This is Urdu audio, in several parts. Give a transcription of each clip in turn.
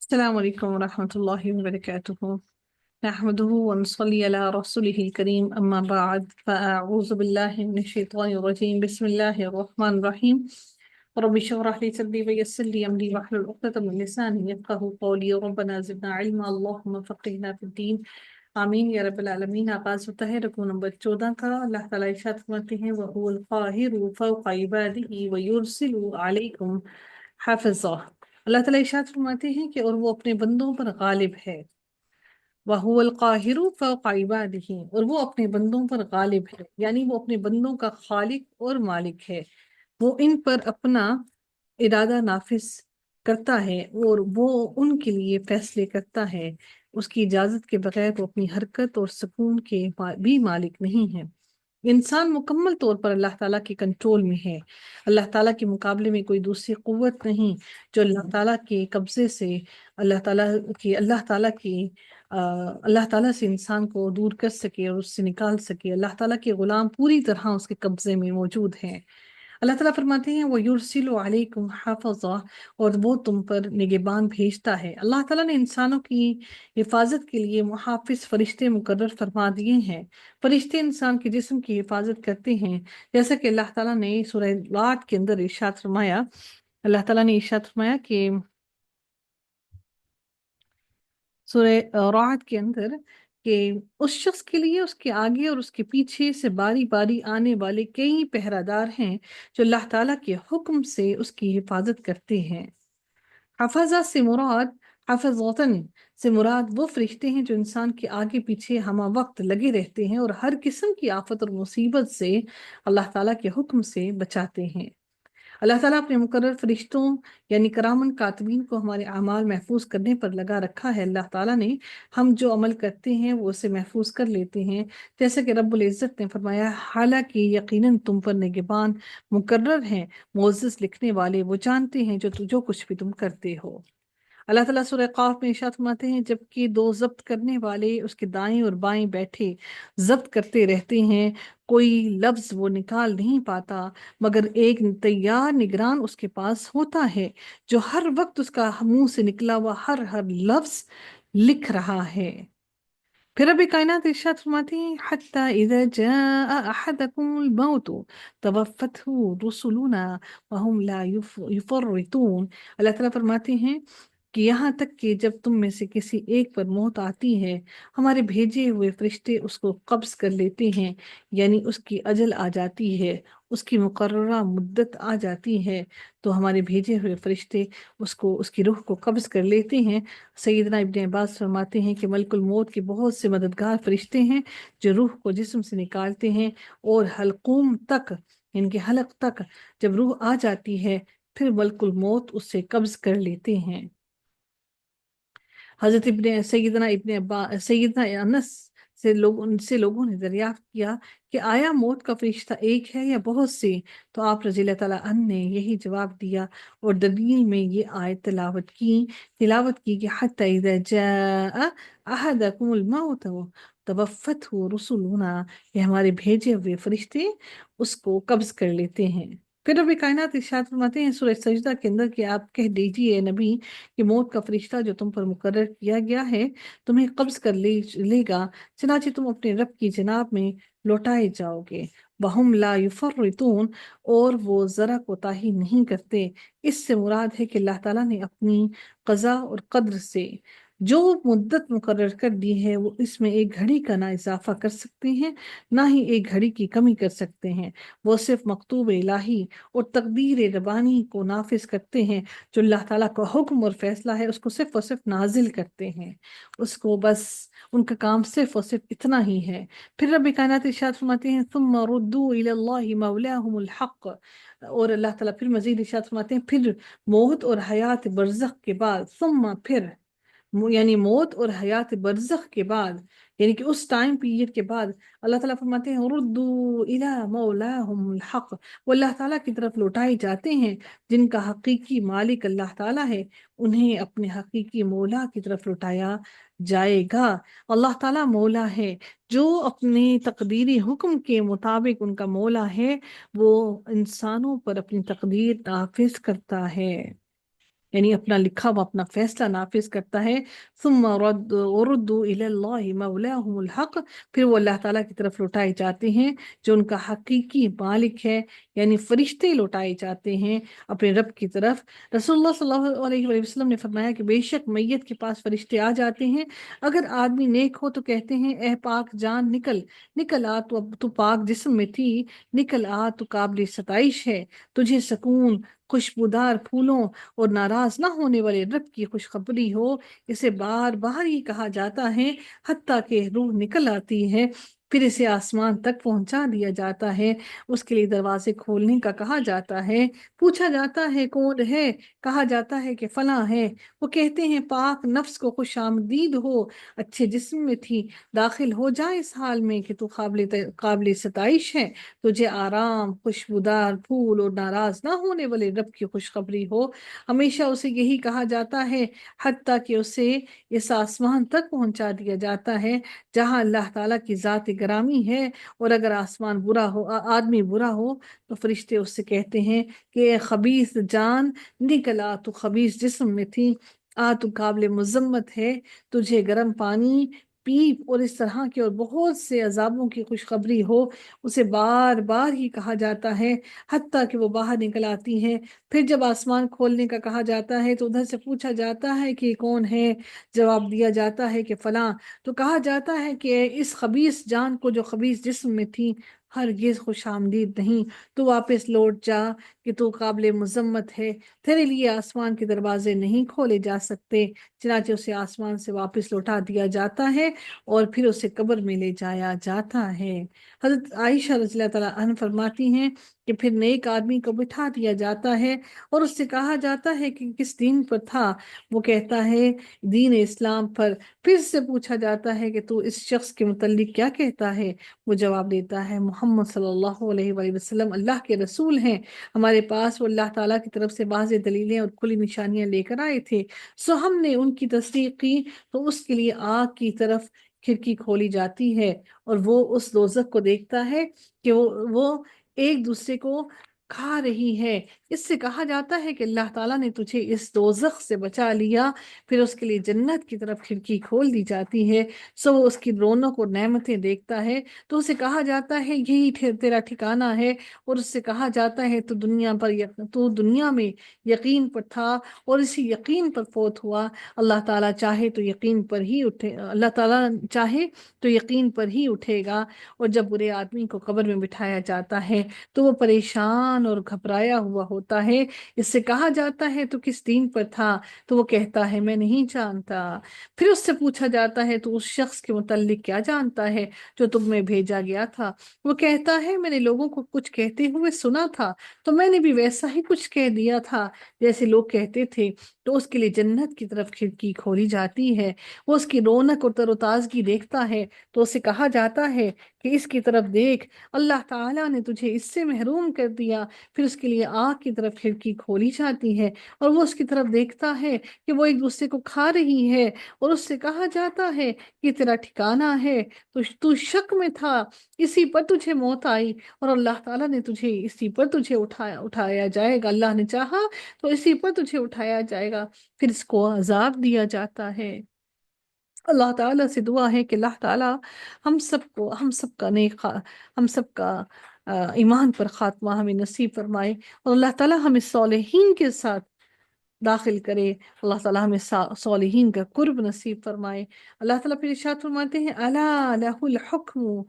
السلام عليكم ورحمة الله وبركاته. نحمده ونصلي على رسوله الكريم أما بعد فأعوذ بالله من الشيطان الرجيم. بسم الله الرحمن الرحيم. رب اشرح لي صدري ويسر لي أمري واحلل عقدة من لساني يفقهوا قولي. ربنا زدنا علما اللهم فقهنا في الدين آمین یا رب العالمین۔ آغاز ہوتا ہے رکوع نمبر 14 کا۔ اللہ تعالیٰ ارشاد فرماتے ہیں وَهُوَ الْقَاهِرُ فَوْقَ عِبَادِهِ وَيُرْسِلُ عَلَيْكُمْ حَافِظًا۔ اللہ تعالیٰ ارشاد فرماتے ہیں کہ اور وہ اپنے بندوں پر غالب ہے۔ وَهُوَ الْقَاهِرُ فَوْقَ عِبَادِهِ، اور وہ اپنے بندوں پر غالب ہے، یعنی وہ اپنے بندوں کا خالق اور مالک ہے۔ وہ ان پر اپنا ارادہ نافذ کرتا ہے اور وہ ان کے لیے فیصلے کرتا ہے۔ اس کی اجازت کے بغیر وہ اپنی حرکت اور سکون کے بھی مالک نہیں ہے۔ انسان مکمل طور پر اللہ تعالیٰ کے کنٹرول میں ہے۔ اللہ تعالیٰ کے مقابلے میں کوئی دوسری قوت نہیں جو اللہ تعالیٰ کے قبضے سے اللہ تعالیٰ سے انسان کو دور کر سکے اور اس سے نکال سکے۔ اللہ تعالیٰ کے غلام پوری طرح اس کے قبضے میں موجود ہیں۔ اللہ تعالیٰ فرماتے ہیں وہ یرسل علیکم حافظا، اور وہ تم پر نگہبان بھیجتا ہے۔ اللہ تعالیٰ نے انسانوں کی حفاظت کے لیے محافظ فرشتے مقرر فرما دیے ہیں۔ فرشتے انسان کے جسم کی حفاظت کرتے ہیں، جیسا کہ اللہ تعالیٰ نے سورہ رعد کے اندر ارشاد فرمایا۔ اللہ تعالیٰ نے ارشاد فرمایا کہ سورہ رعد کے اندر کہ اس شخص کے لیے اس کے آگے اور اس کے پیچھے سے باری باری آنے والے کئی پہرادار ہیں جو اللہ تعالیٰ کے حکم سے اس کی حفاظت کرتے ہیں۔ حفظہ سے مراد حفظوطن سے مراد وہ فرشتے ہیں جو انسان کے آگے پیچھے ہمہ وقت لگے رہتے ہیں اور ہر قسم کی آفت اور مصیبت سے اللہ تعالیٰ کے حکم سے بچاتے ہیں۔ اللہ تعالیٰ اپنے مقرر فرشتوں یعنی کرامن کاتبین کو ہمارے اعمال محفوظ کرنے پر لگا رکھا ہے۔ اللہ تعالیٰ نے ہم جو عمل کرتے ہیں وہ اسے محفوظ کر لیتے ہیں، جیسے کہ رب العزت نے فرمایا حالانکہ یقیناً تم پر نگہبان مقرر ہیں، معزز لکھنے والے، وہ جانتے ہیں جو کچھ بھی تم کرتے ہو۔ اللہ تعالیٰ سورہ قاف میں ارشاد فرماتے ہیں جبکہ دو ضبط کرنے والے اس کے دائیں اور بائیں بیٹھے ضبط کرتے رہتے ہیں، کوئی لفظ وہ نکال نہیں پاتا مگر ایک تیار نگران اس کے پاس ہوتا ہے جو ہر وقت اس کا منہ سے نکلا ہوا ہر لفظ لکھ رہا ہے۔ پھر رب کائنات ارشاد فرماتے ہیں حتی اذا جاء احدکم الموت توفته رسلنا وهم لا یفرطون۔ اللہ تعالیٰ فرماتے ہیں کہ یہاں تک کہ جب تم میں سے کسی ایک پر موت آتی ہے، ہمارے بھیجے ہوئے فرشتے اس کو قبض کر لیتے ہیں، یعنی اس کی اجل آ جاتی ہے، اس کی مقررہ مدت آ جاتی ہے تو ہمارے بھیجے ہوئے فرشتے اس کی روح کو قبض کر لیتے ہیں۔ سیدنا ابن عباس فرماتے ہیں کہ ملک الموت کے بہت سے مددگار فرشتے ہیں جو روح کو جسم سے نکالتے ہیں، اور حلقوم تک ان کے حلق تک جب روح آ جاتی ہے پھر ملک الموت اس سے قبض کر لیتے ہیں۔ حضرت سیدنا انس سے لوگوں نے دریافت کیا کہ آیا موت کا فرشتہ ایک ہے یا بہت سے؟ تو آپ رضی اللہ تعالیٰ عنہ نے یہی جواب دیا اور دلیل میں یہ آیت تلاوت کی کہ حتی اذا جاء احدکم الموت توفته رسلنا، کہ ہمارے بھیجے ہوئے فرشتے اس کو قبض کر لیتے ہیں۔ پھر رب کائنات ارشاد فرماتے ہیں سورہ سجدہ کے اندر کہ آپ کہہ دیجئے نبی کہ موت کا فرشتہ جو تم پر مقرر کیا گیا ہے تمہیں قبض کر لے گا، چنانچہ تم اپنے رب کی جناب میں لوٹائے جاؤ گے۔ وَهُمْ لَا يُفَرِّطُونَ، اور وہ ذرا کوتاہی نہیں کرتے۔ اس سے مراد ہے کہ اللہ تعالیٰ نے اپنی قضاء اور قدر سے جو مدت مقرر کر دی ہے وہ اس میں ایک گھڑی کا نہ اضافہ کر سکتے ہیں نہ ہی ایک گھڑی کی کمی کر سکتے ہیں۔ وہ صرف مکتوب الہی اور تقدیر ربانی کو نافذ کرتے ہیں، جو اللہ تعالیٰ کا حکم اور فیصلہ ہے اس کو صرف اور صرف نازل کرتے ہیں، اس کو بس ان کا کام صرف اور صرف اتنا ہی ہے۔ پھر رب کائنات ارشاد فرماتے ہیں ثم ردوا الی اللہ مولاہم الحق، اور اللہ تعالیٰ پھر مزید ارشاد فرماتے ہیں پھر موت اور حیات برزخ کے بعد پھر یعنی موت اور حیات برزخ کے بعد، یعنی کہ اس ٹائم پیریڈ کے بعد اللہ تعالیٰ فرماتے ہیں ردوا الی مولاہم الحق، وہ اللہ تعالیٰ کی طرف لوٹائے جاتے ہیں جن کا حقیقی مالک اللہ تعالیٰ ہے، انہیں اپنے حقیقی مولا کی طرف لوٹایا جائے گا۔ اللہ تعالیٰ مولا ہے جو اپنے تقدیری حکم کے مطابق ان کا مولا ہے، وہ انسانوں پر اپنی تقدیر نافذ کرتا ہے۔ یعنی اپنا لکھا ہوا اپنا فیصلہ نافذ کرتا ہے۔ ثم ردوا الی اللہ مولاہم الحق، پھر وہ اللہ تعالیٰ کی طرف لوٹائے جاتے ہیں جو ان کا حقیقی مالک ہے، یعنی فرشتے لوٹائے جاتے ہیں اپنے رب کی طرف۔ رسول اللہ صلی اللہ علیہ وآلہ وسلم نے فرمایا کہ بے شک میت کے پاس فرشتے آ جاتے ہیں، اگر آدمی نیک ہو تو کہتے ہیں اے پاک جان نکل، نکل آ تو، اب تو پاک جسم میں تھی، نکل آ تو قابل ستائش ہے، تجھے سکون، خوشبودار پھولوں اور ناراض نہ ہونے والے رب کی خوشخبری ہو۔ اسے بار بار ہی کہا جاتا ہے حتیٰ کہ روح نکل آتی ہے، پھر اسے آسمان تک پہنچا دیا جاتا ہے، اس کے لیے دروازے کھولنے کا کہا جاتا ہے، پوچھا جاتا ہے کون ہے، کہا جاتا ہے کہ فلاں ہے، وہ کہتے ہیں پاک نفس کو خوش آمدید ہو، اچھے جسم میں تھی، داخل ہو جائے اس حال میں کہ تو قابل ستائش ہے، تجھے آرام، خوشبودار پھول اور ناراض نہ ہونے والے رب کی خوشخبری ہو۔ ہمیشہ اسے یہی کہا جاتا ہے حتیٰ کہ اسے اس آسمان تک پہنچا دیا جاتا ہے جہاں اللہ تعالیٰ کی ذات گرامی ہے، اور اگر آسمان برا ہو، آدمی برا ہو تو فرشتے اس سے کہتے ہیں کہ اے خبیث جان نکل آ، تو خبیث جسم میں تھی، آ تو قابل مذمت ہے، تجھے گرم پانی، پیپ اور اس طرح کے اور بہت سے عذابوں کی خوشخبری ہو۔ اسے بار بار ہی کہا جاتا ہے حتیٰ کہ وہ باہر نکل آتی ہے، پھر جب آسمان کھولنے کا کہا جاتا ہے تو ادھر سے پوچھا جاتا ہے کہ یہ کون ہے، جواب دیا جاتا ہے کہ فلاں، تو کہا جاتا ہے کہ اس خبیث جان کو جو خبیث جسم میں تھی ہرگز خوش آمدید نہیں، تو واپس لوٹ جا کہ تو قابل مذمت ہے، تیرے لیے آسمان کے دروازے نہیں کھولے جا سکتے۔ چنانچہ اسے آسمان سے واپس لوٹا دیا جاتا ہے اور پھر اسے قبر میں لے جایا جاتا ہے۔ حضرت عائشہ رضی اللہ تعالیٰ عنہ فرماتی ہیں کہ پھر نیک آدمی کو بٹھا دیا جاتا ہے اور اس سے کہا جاتا ہے کہ کس دین پر تھا، وہ کہتا ہے دین اسلام پر، پھر سے پوچھا جاتا ہے کہ تو اس شخص کے متعلق کیا کہتا ہے، وہ جواب دیتا ہے محمد صلی اللہ علیہ وآلہ وسلم اللہ کے رسول ہیں، ہمارے پاس وہ اللہ تعالیٰ کی طرف سے واضح دلیلیں اور کھلی نشانیاں لے کر آئے تھے، سو ہم نے ان کی تصدیق کی، تو اس کے لیے آگ کی طرف کھڑکی کھولی جاتی ہے اور وہ اس دوزخ کو دیکھتا ہے کہ وہ ایک دوسرے کو کھا رہی ہے۔ اس سے کہا جاتا ہے کہ اللہ تعالیٰ نے تجھے اس دوزخ سے بچا لیا، پھر اس کے لیے جنت کی طرف کھڑکی کھول دی جاتی ہے، سو وہ اس کی رونق اور نعمتیں دیکھتا ہے، تو اسے کہا جاتا ہے یہی تیرا ٹھکانہ ہے، اور اس سے کہا جاتا ہے تو دنیا میں یقین پر تھا اور اسی یقین پر فوت ہوا، اللہ تعالیٰ چاہے تو یقین پر ہی اٹھے، اللہ تعالیٰ چاہے تو یقین پر ہی اٹھے گا۔ اور جب برے آدمی کو قبر میں بٹھایا جاتا ہے تو وہ پریشان اور گھبرایا ہوا ہوتا ہے، اس سے کہا جاتا ہے تو کس دین پر تھا، تو وہ کہتا ہے میں نہیں جانتا، پھر اس سے پوچھا جاتا ہے تو اس شخص کے متعلق کیا جانتا ہے جو تم میں بھیجا گیا تھا، وہ کہتا ہے میں نے لوگوں کو کچھ کہتے ہوئے سنا تھا تو میں نے بھی ویسا ہی کچھ کہہ دیا تھا جیسے لوگ کہتے تھے، تو اس کے لیے جنت کی طرف کھڑکی کھولی جاتی ہے، وہ اس کی رونق اور تر و تازگی دیکھتا ہے، تو اسے کہا جاتا ہے کہ اس کی طرف دیکھ، اللہ تعالیٰ نے تجھے اس سے محروم کر دیا، پھر اس کے لیے آگ کی طرف کھڑکی کھولی جاتی ہے اور وہ اس کی طرف دیکھتا ہے کہ وہ ایک دوسرے کو کھا رہی ہے، اور اس سے کہا جاتا ہے کہ تیرا ٹھکانہ ہے، تو شک میں تھا، اسی پر تجھے موت آئی، اور اللہ تعالیٰ نے اسی پر تجھے اٹھایا جائے گا، اللہ نے چاہا تو اسی پر تجھے اٹھایا جائے گا، پھر اس کو عذاب دیا جاتا ہے۔ اللہ تعالیٰ سے دعا ہے کہ اللہ تعالیٰ ہم سب کا ایمان پر خاتمہ ہمیں نصیب فرمائے، اور اللہ تعالیٰ ہمیں صالحین کے ساتھ داخل کرے، اللہ تعالیٰ ہمیں صالحین کا قرب نصیب فرمائے۔ اللہ تعالیٰ پھر ارشاد فرماتے ہیں الا لہ الحکم،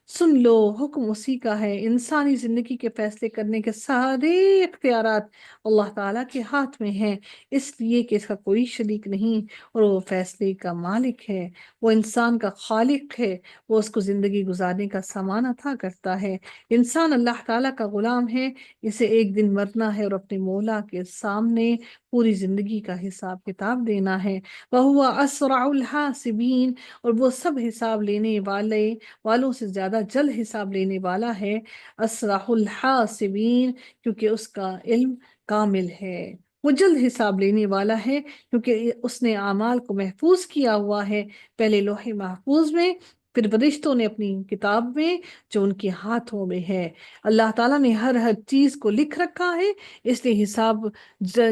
سن لو حکم اسی کا ہے، انسانی زندگی کے فیصلے کرنے کے سارے اختیارات اللہ تعالیٰ کے ہاتھ میں ہیں، اس لیے کہ اس کا کوئی شریک نہیں، اور وہ فیصلے کا مالک ہے، وہ انسان کا خالق ہے، وہ اس کو زندگی گزارنے کا سامان عطا کرتا ہے۔ انسان اللہ تعالیٰ کا غلام ہے، اسے ایک دن مرنا ہے اور اپنے مولا کے سامنے پوری زندگی کا حساب کتاب دینا ہے۔ وَهُوَ أَسْرَعُ الْحَاسِبِينَ، اور وہ سب حساب لینے والوں سے زیادہ جلد حساب لینے والا ہے، اسرع الحاسبین، کیونکہ اس کا علم کامل ہے، وہ جلد حساب لینے والا ہے کیونکہ اس نے اعمال کو محفوظ کیا ہوا ہے، پہلے لوح محفوظ میں، پھر فرشتوں نے اپنی کتاب میں جو ان کے ہاتھوں میں ہے۔ اللہ تعالیٰ نے ہر چیز کو لکھ رکھا ہے، اس لیے حساب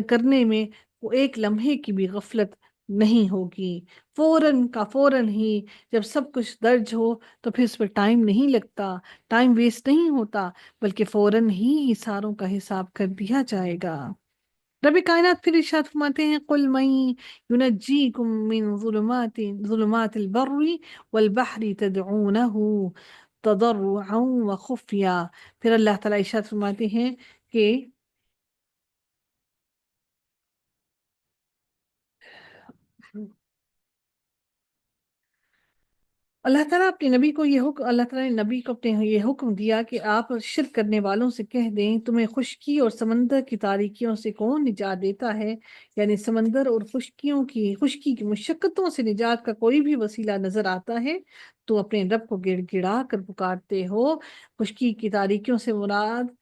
کرنے میں وہ ایک لمحے کی بھی غفلت نہیں ہوگی۔ فوراً کا فوراً ہی جب سب کچھ درج ہو تو پھر اس پہ ٹائم نہیں لگتا، ٹائم ویسٹ نہیں ہوتا، بلکہ فوراً ہی ساروں کا حساب کر دیا جائے گا۔ رب کائنات پھر ارشاد فرماتے ہیں قل من ينجيكم من ظلمات البر والبحر تدعونه تضرعا وخفیا۔ پھر اللہ تعالیٰ ارشاد فرماتے ہیں کہ اللہ تعالیٰ اپنے نبی کو یہ حکم اللہ تعالیٰ نے نبی کو اپنے یہ حکم دیا کہ آپ شرک کرنے والوں سے کہہ دیں تمہیں خشکی اور سمندر کی تاریکیوں سے کون نجات دیتا ہے، یعنی سمندر اور خشکی کی مشقتوں سے نجات کا کوئی بھی وسیلہ نظر آتا ہے تو اپنے رب کو گڑ گڑا کر پکارتے ہو۔ خشکی کی تاریکیوں سے مراد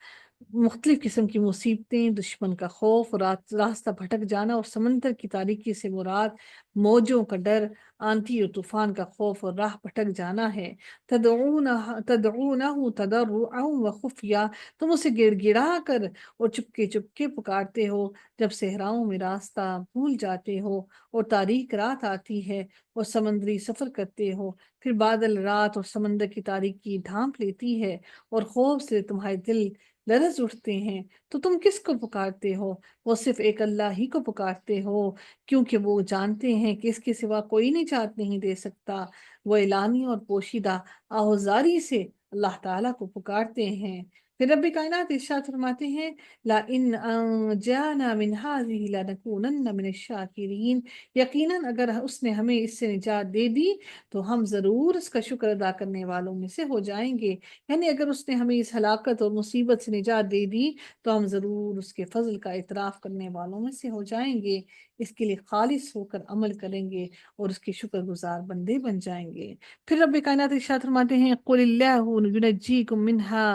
مختلف قسم کی مصیبتیں، دشمن کا خوف اور راستہ بھٹک جانا، اور سمندر کی تاریکی سے مراد موجوں کا ڈر، آندھی اور طوفان کا خوف اور راہ بھٹک جانا ہے۔ تدعونہ تضرعا وخفیا، تم اسے گڑ گڑا کر اور چپکے پکارتے ہو جب صحراؤں میں راستہ بھول جاتے ہو اور تاریک رات آتی ہے اور سمندری سفر کرتے ہو، پھر بادل رات اور سمندر کی تاریکی ڈھانپ لیتی ہے اور خوف سے تمہارے دل لرز اٹھتے ہیں، تو تم کس کو پکارتے ہو؟ وہ صرف ایک اللہ ہی کو پکارتے ہو، کیونکہ وہ جانتے ہیں کہ اس کے سوا کوئی نجات نہیں دے سکتا۔ وہ اعلانی اور پوشیدہ آہوزاری سے اللہ تعالیٰ کو پکارتے ہیں۔ پھر رب کائنات ارشاد فرماتے ہیں لَإِنْ أَنْجَانَا مِنْ هَذِهِ لَنَكُونَنَّ مِنَ الشَّاكِرِينَ، یقیناً اگر اس نے ہمیں اس سے نجات دے دی تو ہم ضرور اس کا شکر ادا کرنے والوں میں سے ہو جائیں گے، یعنی اگر اس نے ہمیں اس ہلاکت اور مصیبت سے نجات دے دی تو ہم ضرور اس کے فضل کا اعتراف کرنے والوں میں سے ہو جائیں گے، اس کے لیے خالص ہو کر عمل کریں گے اور اس کے شکر گزار بندے بن جائیں گے۔ پھر رب کائنات ارشاد فرماتے ہیں قل اللہ ینجیکم منہا،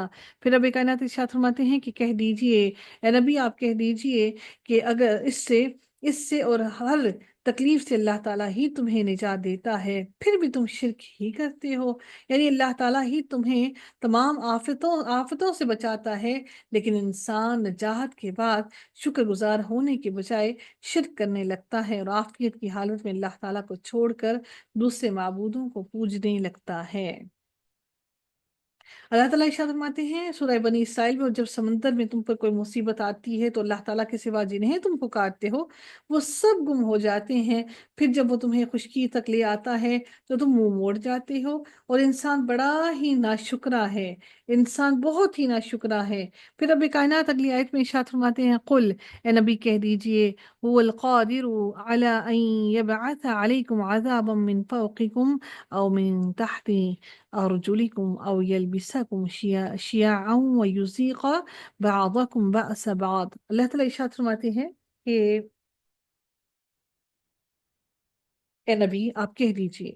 پھر رب کائنات ارشاد فرماتے ہیں کہ کہہ دیجئے اے نبی، آپ کہہ دیجئے کہ اگر اس سے اور ہر تکلیف سے اللہ تعالیٰ ہی تمہیں نجات دیتا ہے، پھر بھی تم شرک ہی کرتے ہو، یعنی اللہ تعالیٰ ہی تمہیں تمام آفتوں سے بچاتا ہے، لیکن انسان نجات کے بعد شکر گزار ہونے کے بجائے شرک کرنے لگتا ہے اور عافیت کی حالت میں اللہ تعالیٰ کو چھوڑ کر دوسرے معبودوں کو پوجنے لگتا ہے۔ اللہ تعالیٰ ارشاد فرماتے ہیں سورہ بنی اسرائیل میں، اور جب سمندر میں تم پر کوئی مصیبت آتی ہے تو اللہ تعالیٰ کے سوا جنہیں تم پکارتے ہو وہ سب گم ہو جاتے ہیں، پھر جب وہ تمہیں خشکی تک لے آتا ہے تو تم منہ موڑ جاتے ہو، اور انسان بڑا ہی ناشکرا ہے، انسان بہت ہی ناشکرا ہے۔ پھر رب کائنات اگلی آیت میں ارشاد فرماتے ہیں قل، اے نبی کہہ دیجئے هو القادر على ان يبعث عليكم عذابا من فوقكم او من تحت أرجلكم أو يلبسكم شيعا ويذيق بعضكم بأس بعض۔ اللہ تعالیٰ ارشاد فرماتے ہیں کہ اے نبی آپ کہہ دیجئے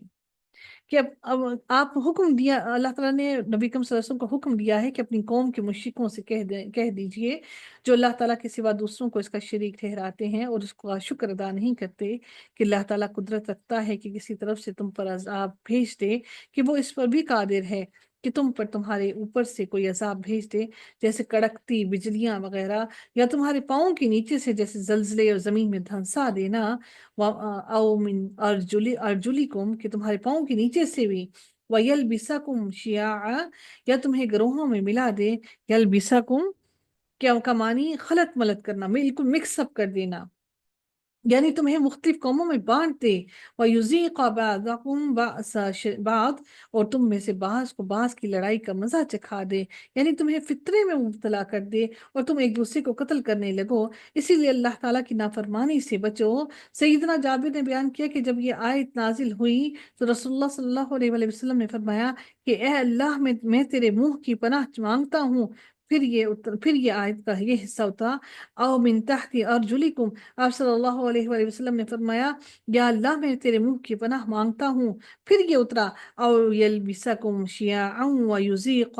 کہ اب آپ حکم دیا، اللہ تعالیٰ نے نبی کریم صلی اللہ علیہ وسلم کو حکم دیا ہے کہ اپنی قوم کے مشرکوں سے کہہ دیجئے جو اللہ تعالیٰ کے سوا دوسروں کو اس کا شریک ٹھہراتے ہیں اور اس کا شکر ادا نہیں کرتے، کہ اللہ تعالیٰ قدرت رکھتا ہے کہ کسی طرف سے تم پر عذاب بھیج دے، کہ وہ اس پر بھی قادر ہے کہ تم پر تمہارے اوپر سے کوئی عذاب بھیج دے، جیسے کڑکتی بجلیاں وغیرہ، یا تمہارے پاؤں کے نیچے سے جیسے زلزلے اور زمین میں دھنسا دینا، او من ارجلکم کہ تمہارے پاؤں کے نیچے سے بھی، وَيَلْبِسَكُمْ شِيَعًا یا تمہیں گروہوں میں ملا دے، یلبسکم کیا کا معنی خلط ملت کرنا، بالکل مکس اپ کر دینا، یعنی تمہیں مختلف قوموں میں بانٹ دے، وَيُذِيقَ بَعْضَكُمْ بَأْسَ بَعْضٍ اور تم میں سے بعض کو بعض کی لڑائی کا مزہ چکھا دے، یعنی تمہیں فطرے میں مبتلا کر دے اور تم ایک دوسرے کو قتل کرنے لگو، اسی لیے اللہ تعالیٰ کی نافرمانی سے بچو۔ سیدنا جابر نے بیان کیا کہ جب یہ آیت نازل ہوئی تو رسول اللہ صلی اللہ علیہ وآلہ وسلم نے فرمایا کہ اے اللہ میں تیرے منہ کی پناہ مانگتا ہوں، پھر یہ آیت کا یہ حصہ اترا او من تحت ارجلکم، آپ صلی اللہ علیہ وآلہ وسلم نے فرمایا یا اللہ میں تیرے منہ کی پناہ مانگتا ہوں، پھر یہ اترا او یلبسکم شیعا ویذیق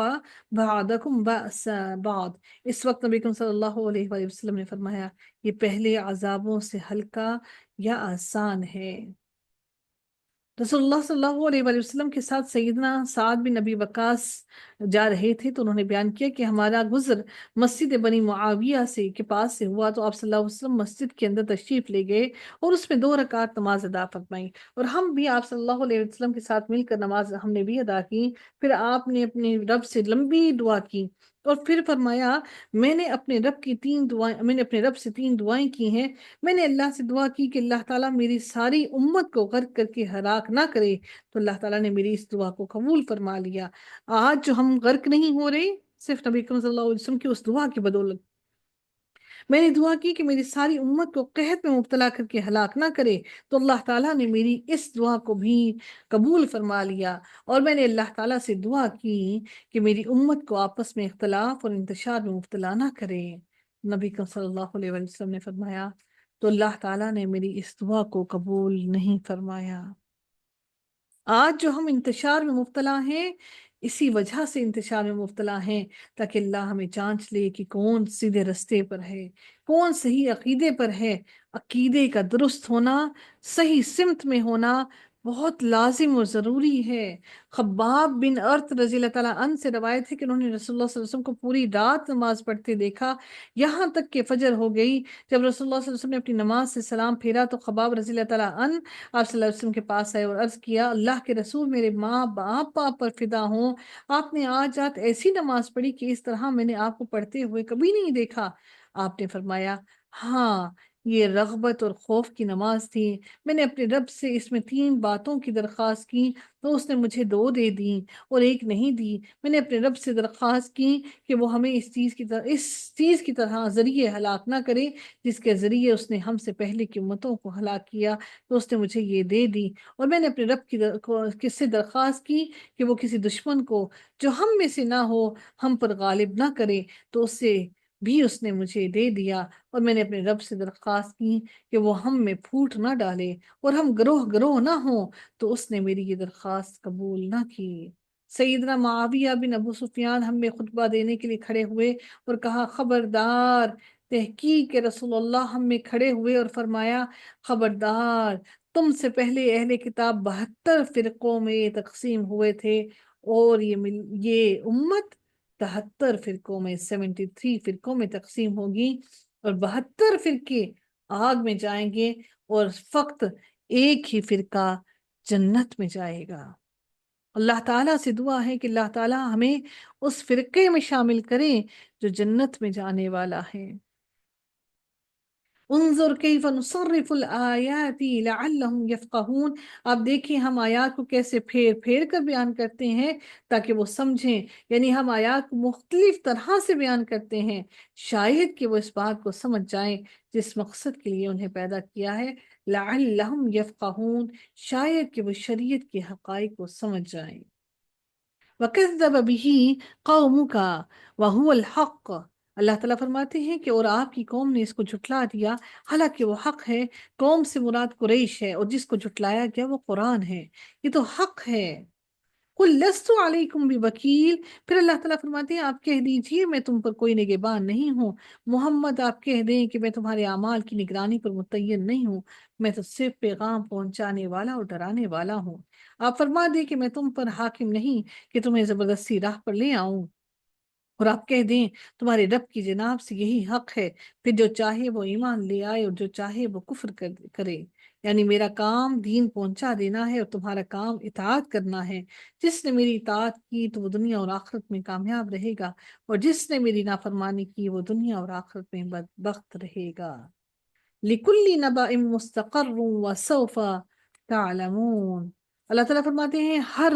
بعضکم بأس بعض۔ اس وقت نبی کریم صلی اللہ علیہ وآلہ وسلم نے فرمایا یہ پہلے عذابوں سے ہلکا یا آسان ہے۔ رسول اللہ صلی اللہ علیہ وآلہ وسلم کے ساتھ سیدنا سعد بن نبی وقاص جا رہے تھے، تو انہوں نے بیان کیا کہ ہمارا گزر مسجد بنی معاویہ سے کے پاس سے ہوا، تو آپ صلی اللہ علیہ وسلم مسجد کے اندر تشریف لے گئے اور اس میں 2 رکعت نماز ادا فرمائی، اور ہم بھی آپ صلی اللہ علیہ وسلم کے ساتھ مل کر نماز ہم نے بھی ادا کی۔ پھر آپ نے اپنے رب سے لمبی دعا کی اور پھر فرمایا، میں نے اپنے رب سے 3 دعائیں کی ہیں۔ میں نے اللہ سے دعا کی کہ اللہ تعالیٰ میری ساری امت کو غرق کر کے ہلاک نہ کرے، تو اللہ تعالیٰ نے میری اس دعا کو قبول فرما لیا۔ آج جو ہم غرق نہیں ہو رہے، صرف نبی کریم صلی اللہ علیہ وسلم کی اس دعا کی بدولت۔ میں نے دعا کی کہ میری ساری امت کو قحط میں مبتلا کر کے ہلاک نہ کرے، تو اللہ تعالیٰ نے میری اس دعا کو بھی قبول فرما لیا۔ اور میں نے اللہ تعالیٰ سے دعا کی کہ میری امت کو آپس میں اختلاف اور انتشار میں مبتلا نہ کرے۔ نبی کریم صلی اللہ علیہ وسلم نے فرمایا، تو اللہ تعالیٰ نے میری اس دعا کو قبول نہیں فرمایا۔ آج جو ہم انتشار میں مبتلا ہیں، اسی وجہ سے انتشار میں مبتلا ہیں، تاکہ اللہ ہمیں جانچ لے کہ کون سیدھے رستے پر ہے، کون صحیح عقیدے پر ہے۔ عقیدے کا درست ہونا، صحیح سمت میں ہونا بہت لازم اور ضروری ہے۔ خباب بن ارت رضی اللہ تعالیٰ عنہ سے روایت ہے کہ انہوں نے رسول اللہ صلی اللہ علیہ وسلم کو پوری رات نماز پڑھتے دیکھا، یہاں تک کہ فجر ہو گئی۔ جب رسول اللہ صلی اللہ علیہ وسلم نے اپنی نماز سے سلام پھیرا، تو خباب رضی اللہ تعالیٰ عنہ آپ صلی اللہ علیہ وسلم کے پاس آئے اور عرض کیا، اللہ کے رسول، میرے ماں باپ آپ پر فدا ہوں، آپ نے آج رات ایسی نماز پڑھی کہ اس طرح میں نے آپ کو پڑھتے ہوئے کبھی نہیں دیکھا۔ آپ نے فرمایا، ہاں، یہ رغبت اور خوف کی نماز تھی۔ میں نے اپنے رب سے اس میں 3 باتوں کی درخواست کی، تو اس نے مجھے 2 دے دیں اور 1 نہیں دی۔ میں نے اپنے رب سے درخواست کی کہ وہ ہمیں اس چیز کی طرح ذریعے ہلاک نہ کرے جس کے ذریعے اس نے ہم سے پہلے کی امتوں کو ہلاک کیا، تو اس نے مجھے یہ دے دی۔ اور میں نے اپنے رب کس سے درخواست کی کہ وہ کسی دشمن کو جو ہم میں سے نہ ہو ہم پر غالب نہ کرے، تو اس سے بھی اس نے مجھے دے دیا۔ اور میں نے اپنے رب سے درخواست کی کہ وہ ہم میں پھوٹ نہ ڈالے اور ہم گروہ گروہ نہ ہوں، تو اس نے میری یہ درخواست قبول نہ کی۔ سیدنا معاویہ بن ابو سفیان ہم میں خطبہ دینے کے لیے کھڑے ہوئے اور کہا، خبردار! تحقیق کے رسول اللہ ہم میں کھڑے ہوئے اور فرمایا، خبردار! تم سے پہلے اہل کتاب 72 فرقوں میں تقسیم ہوئے تھے، اور یہ امت 73 فرقوں میں 73 فرقوں میں تقسیم ہوگی، اور 72 فرقے آگ میں جائیں گے اور فقط ایک ہی فرقہ جنت میں جائے گا۔ اللہ تعالیٰ سے دعا ہے کہ اللہ تعالیٰ ہمیں اس فرقے میں شامل کرے جو جنت میں جانے والا ہے۔ انظر کیف نصرف الآیات لعلہم یفقہون، آپ دیکھیں ہم آیات کو کیسے پھیر پھیر کر بیان کرتے ہیں تاکہ وہ سمجھیں، یعنی ہم آیات کو مختلف طرح سے بیان کرتے ہیں شاید کہ وہ اس بات کو سمجھ جائیں جس مقصد کے لیے انہیں پیدا کیا ہے، لعلہم یفقہون، شاید کہ وہ شریعت کے حقائق کو سمجھ جائیں۔ وَكَذَّبَ بِهِ قَوْمُكَ وَهُوَ الْحَقُّ، اللہ تعالیٰ فرماتے ہیں کہ اور آپ کی قوم نے اس کو جھٹلا دیا حالانکہ وہ حق ہے۔ قوم سے مراد قریش ہے، اور جس کو جھٹلایا گیا وہ قرآن ہے، یہ تو حق ہے۔ قُلْ لَسْتُ عَلَيْكُمْ بِوَكِيلٍ، پھر اللہ تعالیٰ فرماتے ہیں آپ کہہ دیجئے میں تم پر کوئی نگہبان نہیں ہوں۔ محمد آپ کہہ دیں کہ میں تمہارے اعمال کی نگرانی پر متعین نہیں ہوں، میں تو صرف پیغام پہنچانے والا اور ڈرانے والا ہوں۔ آپ فرما دیں کہ میں تم پر حاکم نہیں کہ تمہیں زبردستی راہ پر لے آؤں، اور آپ کہہ دیں تمہارے رب کی جناب سے یہی حق ہے، پھر جو چاہے وہ ایمان لے آئے اور جو چاہے وہ کفر کرے، یعنی میرا کام دین پہنچا دینا ہے اور تمہارا کام اطاعت کرنا ہے۔ جس نے میری اطاعت کی تو وہ دنیا اور آخرت میں کامیاب رہے گا، اور جس نے میری نافرمانی کی وہ دنیا اور آخرت میں بدبخت رہے گا۔ لِكُلِّ نَبَأٍ مُسْتَقَرٌّ وَسَوْفَ تَعْلَمُونَ، اللہ تعالیٰ فرماتے ہیں ہر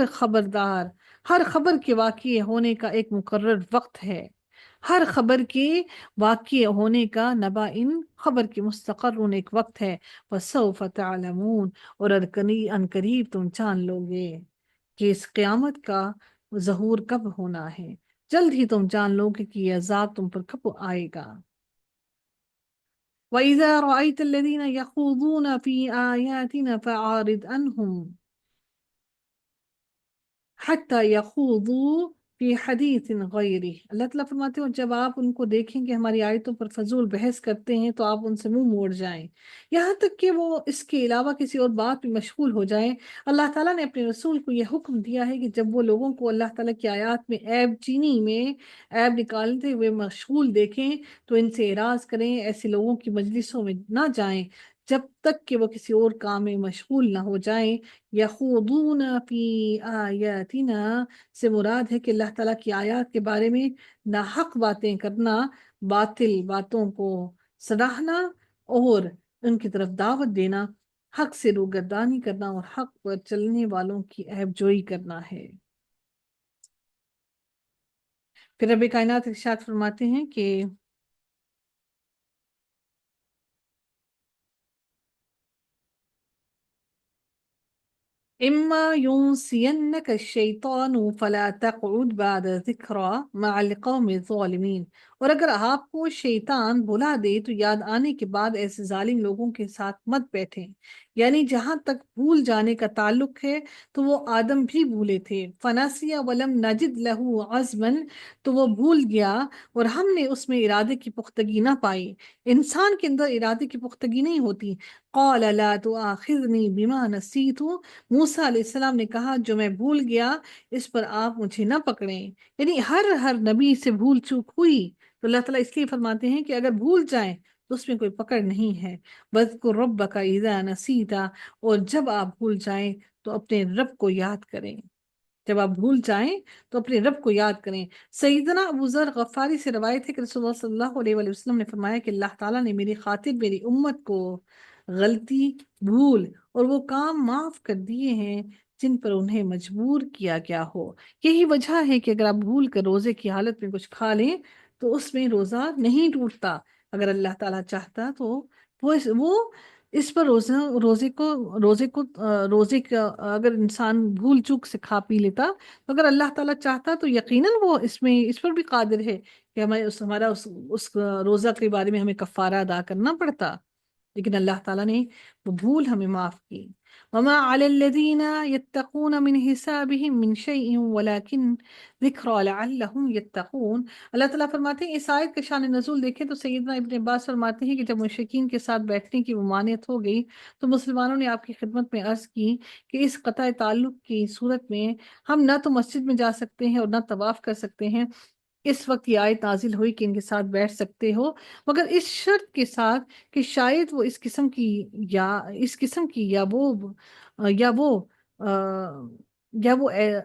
خبر کے واقع ہونے کا ایک مقرر وقت ہے، ہر خبر کے واقع ہونے کا نبأٍ خبر کے مستقر ایک وقت ہے، وَسَوْفَ تَعْلَمُونَ، اور ان قریب تم جان لو گے کہ اس قیامت کا ظہور کب ہونا ہے، جلد ہی تم جان لو گے کہ یہ عذاب تم پر کب آئے گا۔ وَإِذَا رَأَيْتَ الَّذِينَ يَخُوضُونَ فِي آيَاتِنَا فَأَعْرِضْ عَنْهُمْ حَتَّى يَخُوضُوا فی حدیث غیری، اللہ تعالیٰ فرماتے ہیں جب آپ ان کو دیکھیں کہ ہماری آیتوں پر فضول بحث کرتے ہیں تو آپ ان سے منہ موڑ جائیں، یہاں تک کہ وہ اس کے علاوہ کسی اور بات میں مشغول ہو جائیں۔ اللہ تعالیٰ نے اپنے رسول کو یہ حکم دیا ہے کہ جب وہ لوگوں کو اللہ تعالیٰ کی آیات میں عیب چینی میں عیب نکالتے ہوئے مشغول دیکھیں تو ان سے اعراض کریں، ایسے لوگوں کی مجلسوں میں نہ جائیں جب تک کہ وہ کسی اور کام میں مشغول نہ ہو جائیں۔ یخوضون فی آیاتنا سے مراد ہے کہ اللہ تعالیٰ کی آیات کے بارے میں ناحق باتیں کرنا، باطل باتوں کو سراہنا اور ان کی طرف دعوت دینا، حق سے روگردانی کرنا اور حق پر چلنے والوں کی عیب جوئی کرنا ہے۔ پھر رب کائنات ارشاد فرماتے ہیں کہ اما ينسينك الشیطان فلا تقعد بعد ذکری مع القوم الظالمین، اور اگر آپ کو شیطان بھلا دے تو یاد آنے کے بعد ایسے ظالم لوگوں کے ساتھ مت بیٹھیں، یعنی جہاں تک بھول جانے کا تعلق ہے تو وہ آدم بھی بھولے تھے، فنسیا ولم نجد له عزما، تو وہ بھول گیا اور ہم نے اس میں ارادے کی پختگی نہ پائی۔ انسان کے اندر ارادے کی پختگی نہیں ہوتی۔ قال لا تؤاخذنی بما نسیت، موسیٰ علیہ السلام نے کہا جو میں بھول گیا اس پر آپ مجھے نہ پکڑیں، یعنی ہر نبی سے بھول چوک ہوئی تو اللہ تعالیٰ اس لیے فرماتے ہیں کہ اگر بھول جائیں تو اس میں کوئی پکڑ نہیں ہے۔ وَاذْكُرْ رَبَّكَ إِذَا نَسِيتَ، اور جب آپ بھول جائیں تو اپنے رب کو یاد کریں، جب آپ بھول جائیں تو اپنے رب کو یاد کریں۔ سیدنا ابو ذر غفاری سے روایت ہے کہ رسول اللہ صلی اللہ علیہ وآلہ وسلم نے فرمایا کہ اللہ تعالیٰ نے میری خاطر میری امت کو غلطی، بھول اور وہ کام معاف کر دیے ہیں جن پر انہیں مجبور کیا گیا ہو۔ یہی وجہ ہے کہ اگر آپ بھول کر روزے کی حالت میں کچھ کھا لیں تو اس میں روزہ نہیں ٹوٹتا، اگر اللہ تعالیٰ چاہتا تو وہ اس پر روزے کا اگر انسان بھول چوک سے کھا پی لیتا تو اگر اللہ تعالیٰ چاہتا تو یقیناً وہ اس پر بھی قادر ہے کہ ہمارا اس روزہ کے بارے میں ہمیں کفارہ ادا کرنا پڑتا، لیکن اللہ تعالیٰ نے وہ بھول ہمیں معاف کی۔ وما على الذين يتقون من حسابهم من شيء ولكن ذكرى لعلهم يتقون، اللہ تعالیٰ فرماتے ہیں اس آیت کا شان نزول دیکھیں تو سیدنا ابن عباس فرماتے ہیں کہ جب مشرکین کے ساتھ بیٹھنے کی ممانعت ہو گئی تو مسلمانوں نے آپ کی خدمت میں عرض کی کہ اس قطع تعلق کی صورت میں ہم نہ تو مسجد میں جا سکتے ہیں اور نہ طواف کر سکتے ہیں، اس وقت یہ آیت نازل ہوئی کہ ان کے ساتھ بیٹھ سکتے ہو، مگر اس شرط کے ساتھ کہ شاید وہ اس قسم کی یا وہ آ،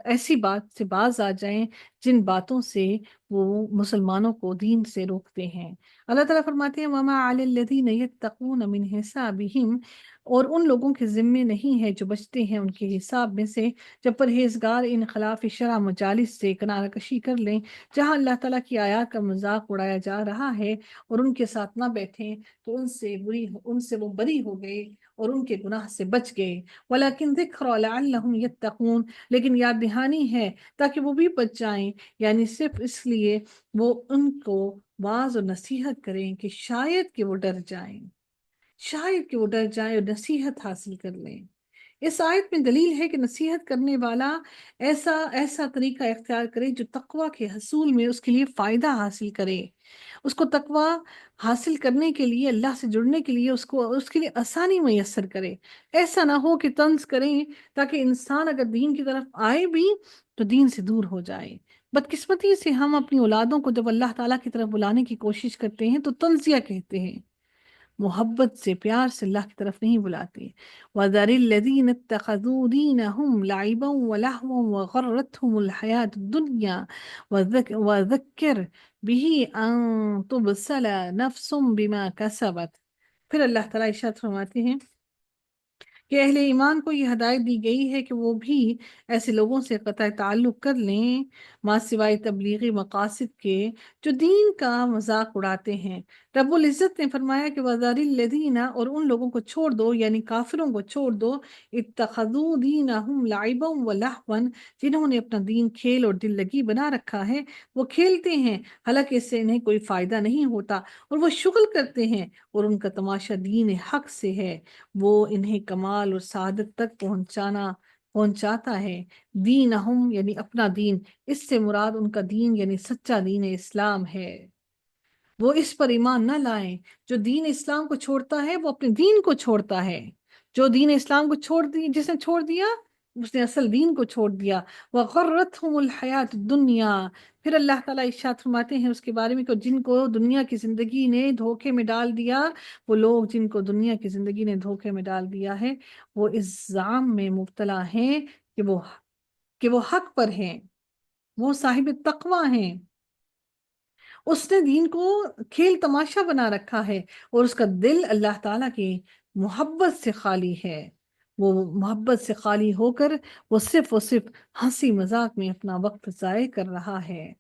ایسی بات سے باز آ جائیں جن باتوں سے وہ مسلمانوں کو دین سے روکتے ہیں۔ اللہ تعالیٰ فرماتے ہیں وَمَا عَلَى الَّذِينَ يَتَّقُونَ مِنْ حِسَابِهِمْ، اور ان لوگوں کے ذمے نہیں ہے جو بچتے ہیں ان کے حساب میں سے، جب پرہیزگار ان خلاف شرع مجالس سے کنارہ کشی کر لیں جہاں اللہ تعالیٰ کی آیات کا مذاق اڑایا جا رہا ہے اور ان کے ساتھ نہ بیٹھیں تو ان سے وہ بری ہو گئے اور ان کے گناہ سے بچ گئے۔ وَلَكِنْ ذِكْرَى لَعَلَّهُمْ يَتَّقُونَ، لیکن یاد دہانی ہے تاکہ وہ بھی بچ جائیں، یعنی صرف اس لیے وہ ان کو واعظ اور نصیحت کریں کہ شاید کہ وہ ڈر جائیں، شاید کہ وہ ڈر جائیں اور نصیحت حاصل کر لیں۔ اس آیت میں دلیل ہے کہ نصیحت کرنے والا ایسا طریقہ اختیار کرے جو تقوی کے حصول میں اس کے لیے فائدہ حاصل کرے، اس کو تقوی حاصل کرنے کے لیے اللہ سے جڑنے کے لیے اس کے لیے آسانی میسر کرے۔ ایسا نہ ہو کہ طنز کریں تاکہ انسان اگر دین کی طرف آئے بھی تو دین سے دور ہو جائے۔ بدقسمتی سے ہم اپنی اولادوں کو جب اللہ تعالیٰ کی طرف بلانے کی کوشش کرتے ہیں تو طنزیہ کہتے ہیں، محبت سے پیار سے اللہ کی طرف نہیں بلاتے۔ وَذَرِ الَّذِينَ اتَّخَذُوا دِينَهُمْ لَعِبًا وَلَهْوًا وَغَرَّتْهُمُ الْحَيَاةُ الدُّنْيَا وَذَكِّرْ بِهِ أَن تُبْسَلَ نَفْسٌ بِمَا كَسَبَتْ، پھر اللہ تعالیٰ ارشاد فرماتے ہیں کہ اہل ایمان کو یہ ہدایت دی گئی ہے کہ وہ بھی ایسے لوگوں سے قطع تعلق کر لیں ماں سوائے تبلیغی مقاصد کے جو دین کا مذاق اڑاتے ہیں۔ رب العزت نے فرمایا کہ وَذَرِ الَّذِينَ، اور ان لوگوں کو چھوڑ دو یعنی کافروں کو چھوڑ دو، اتخذوا دینہم لعبا ولہوا، جنہوں نے اپنا دین کھیل اور دل لگی بنا رکھا ہے، وہ کھیلتے ہیں حالانکہ اس سے انہیں کوئی فائدہ نہیں ہوتا، اور وہ شغل کرتے ہیں اور ان کا تماشا دین حق سے ہے، وہ انہیں کمال اور سعادت تک پہنچاتا ہے۔ دینہم یعنی اپنا دین، اس سے مراد ان کا دین یعنی سچا دین اسلام ہے۔ وہ اس پر ایمان نہ لائیں۔ جو دین اسلام کو چھوڑتا ہے وہ اپنے دین کو چھوڑتا ہے۔ جو دین اسلام کو چھوڑ دی، جس نے چھوڑ دیا اس نے اصل دین کو چھوڑ دیا۔ وغرتہم الحیات الدنیا، پھر اللہ تعالیٰ ارشاد فرماتے ہیں اس کے بارے میں کہ جن کو دنیا کی زندگی نے دھوکے میں ڈال دیا، وہ لوگ جن کو دنیا کی زندگی نے دھوکے میں ڈال دیا ہے، وہ اس زعم میں مبتلا ہیں کہ وہ حق پر ہیں، وہ صاحب تقوی ہیں۔ اس نے دین کو کھیل تماشا بنا رکھا ہے اور اس کا دل اللہ تعالیٰ کی محبت سے خالی ہے۔ وہ محبت سے خالی ہو کر وہ صرف ہنسی مذاق میں اپنا وقت ضائع کر رہا ہے۔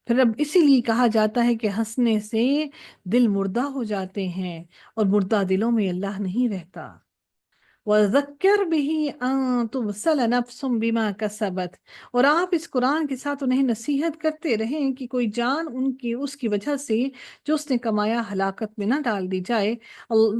پھر اب اسی لیے کہا جاتا ہے کہ ہنسنے سے دل مردہ ہو جاتے ہیں، اور مردہ دلوں میں اللہ نہیں رہتا۔ وَذَكِّرْ بِهِ أَن تُبْسَلَ نَفْسٌ بِمَا كَسَبَتْ، اور آپ اس قرآن کے ساتھ انہیں نصیحت کرتے رہیں کہ کوئی جان اس کی وجہ سے جو اس نے کمایا ہلاکت میں نہ ڈال دی جائے۔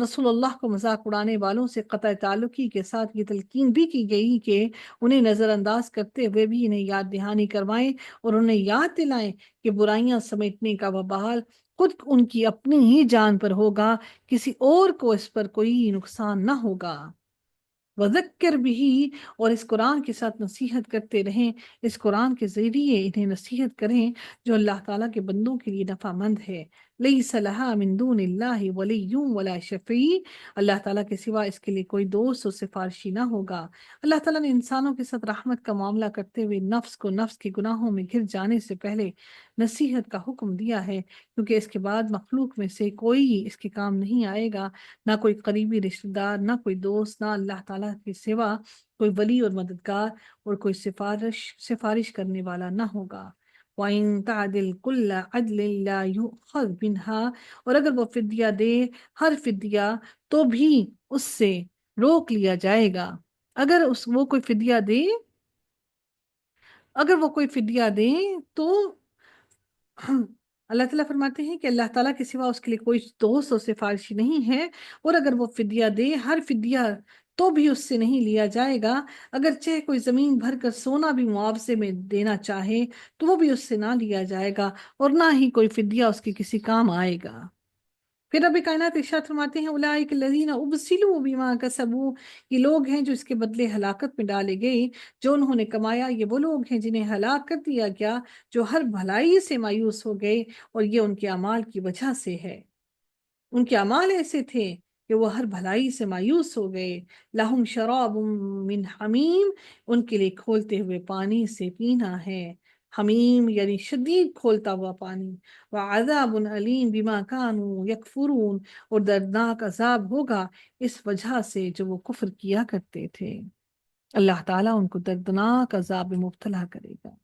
رسول اللہ کو مذاق اڑانے والوں سے قطع تعلقی کے ساتھ یہ تلقین بھی کی گئی کہ انہیں نظر انداز کرتے ہوئے بھی انہیں یاد دہانی کروائیں اور انہیں یاد دلائیں کہ برائیاں سمیٹنے کا وبال خود ان کی اپنی ہی جان پر ہوگا، کسی اور کو اس پر کوئی نقصان نہ ہوگا۔ وذکر بھی، اور اس قرآن کے ساتھ نصیحت کرتے رہیں، اس قرآن کے ذریعے انہیں نصیحت کریں جو اللہ تعالیٰ کے بندوں کے لیے نفع مند ہے۔ لیس لہا من دون اللہ ولی ولا شفیع، اللہ تعالیٰ کے سوا اس کے لیے کوئی دوست و سفارشی نہ ہوگا۔ اللہ تعالیٰ نے انسانوں کے ساتھ رحمت کا معاملہ کرتے ہوئے نفس کو نفس کے گناہوں میں گر جانے سے پہلے نصیحت کا حکم دیا ہے، کیونکہ اس کے بعد مخلوق میں سے کوئی اس کے کام نہیں آئے گا، نہ کوئی قریبی رشتہ دار، نہ کوئی دوست، نہ اللہ تعالیٰ کے سوا کوئی ولی اور مددگار، اور کوئی سفارش کرنے والا نہ ہوگا۔ وَإِن تَعْدِلْ كُلَّ عَدْلٍ لَا يُؤْخَذْ مِنْهَا، اور اگر وہ فدیہ دے ہر فدیہ تو بھی اس سے روک لیا جائے گا۔ وہ کوئی فدیہ دے، اگر وہ کوئی فدیہ دے تو اللہ تعالیٰ فرماتے ہیں کہ اللہ تعالیٰ کے سوا اس کے لیے کوئی دوست اور سفارشی نہیں ہے، اور اگر وہ فدیہ دے ہر فدیہ تو بھی اس سے نہیں لیا جائے گا، اگرچہ کوئی زمین بھر کر سونا بھی معاوضے میں دینا چاہے تو وہ بھی اس سے نہ لیا جائے گا، اور نہ ہی کوئی فدیہ اس کے کسی کام آئے گا۔ پھر رب کائنات ارشاد فرماتے ہیں اولئک الذین ابسلوا بما کسبوا، یہ لوگ ہیں جو اس کے بدلے ہلاکت میں ڈالے گئے، جو انہوں نے کمایا، یہ وہ لوگ ہیں جنہیں ہلاک کر دیا گیا، جو ہر بھلائی سے مایوس ہو گئے، اور یہ ان کے اعمال کی وجہ سے ہے۔ ان کے اعمال ایسے تھے کہ وہ ہر بھلائی سے مایوس ہو گئے۔ لہم شراب من حمیم، ان کے لیے کھولتے ہوئے پانی سے پینا ہے۔ حمیم یعنی شدید کھولتا ہوا پانی۔ وعذاب علیم بما کانوا یکفرون، اور دردناک عذاب ہوگا اس وجہ سے جو وہ کفر کیا کرتے تھے۔ اللہ تعالیٰ ان کو دردناک عذاب میں مبتلا کرے گا۔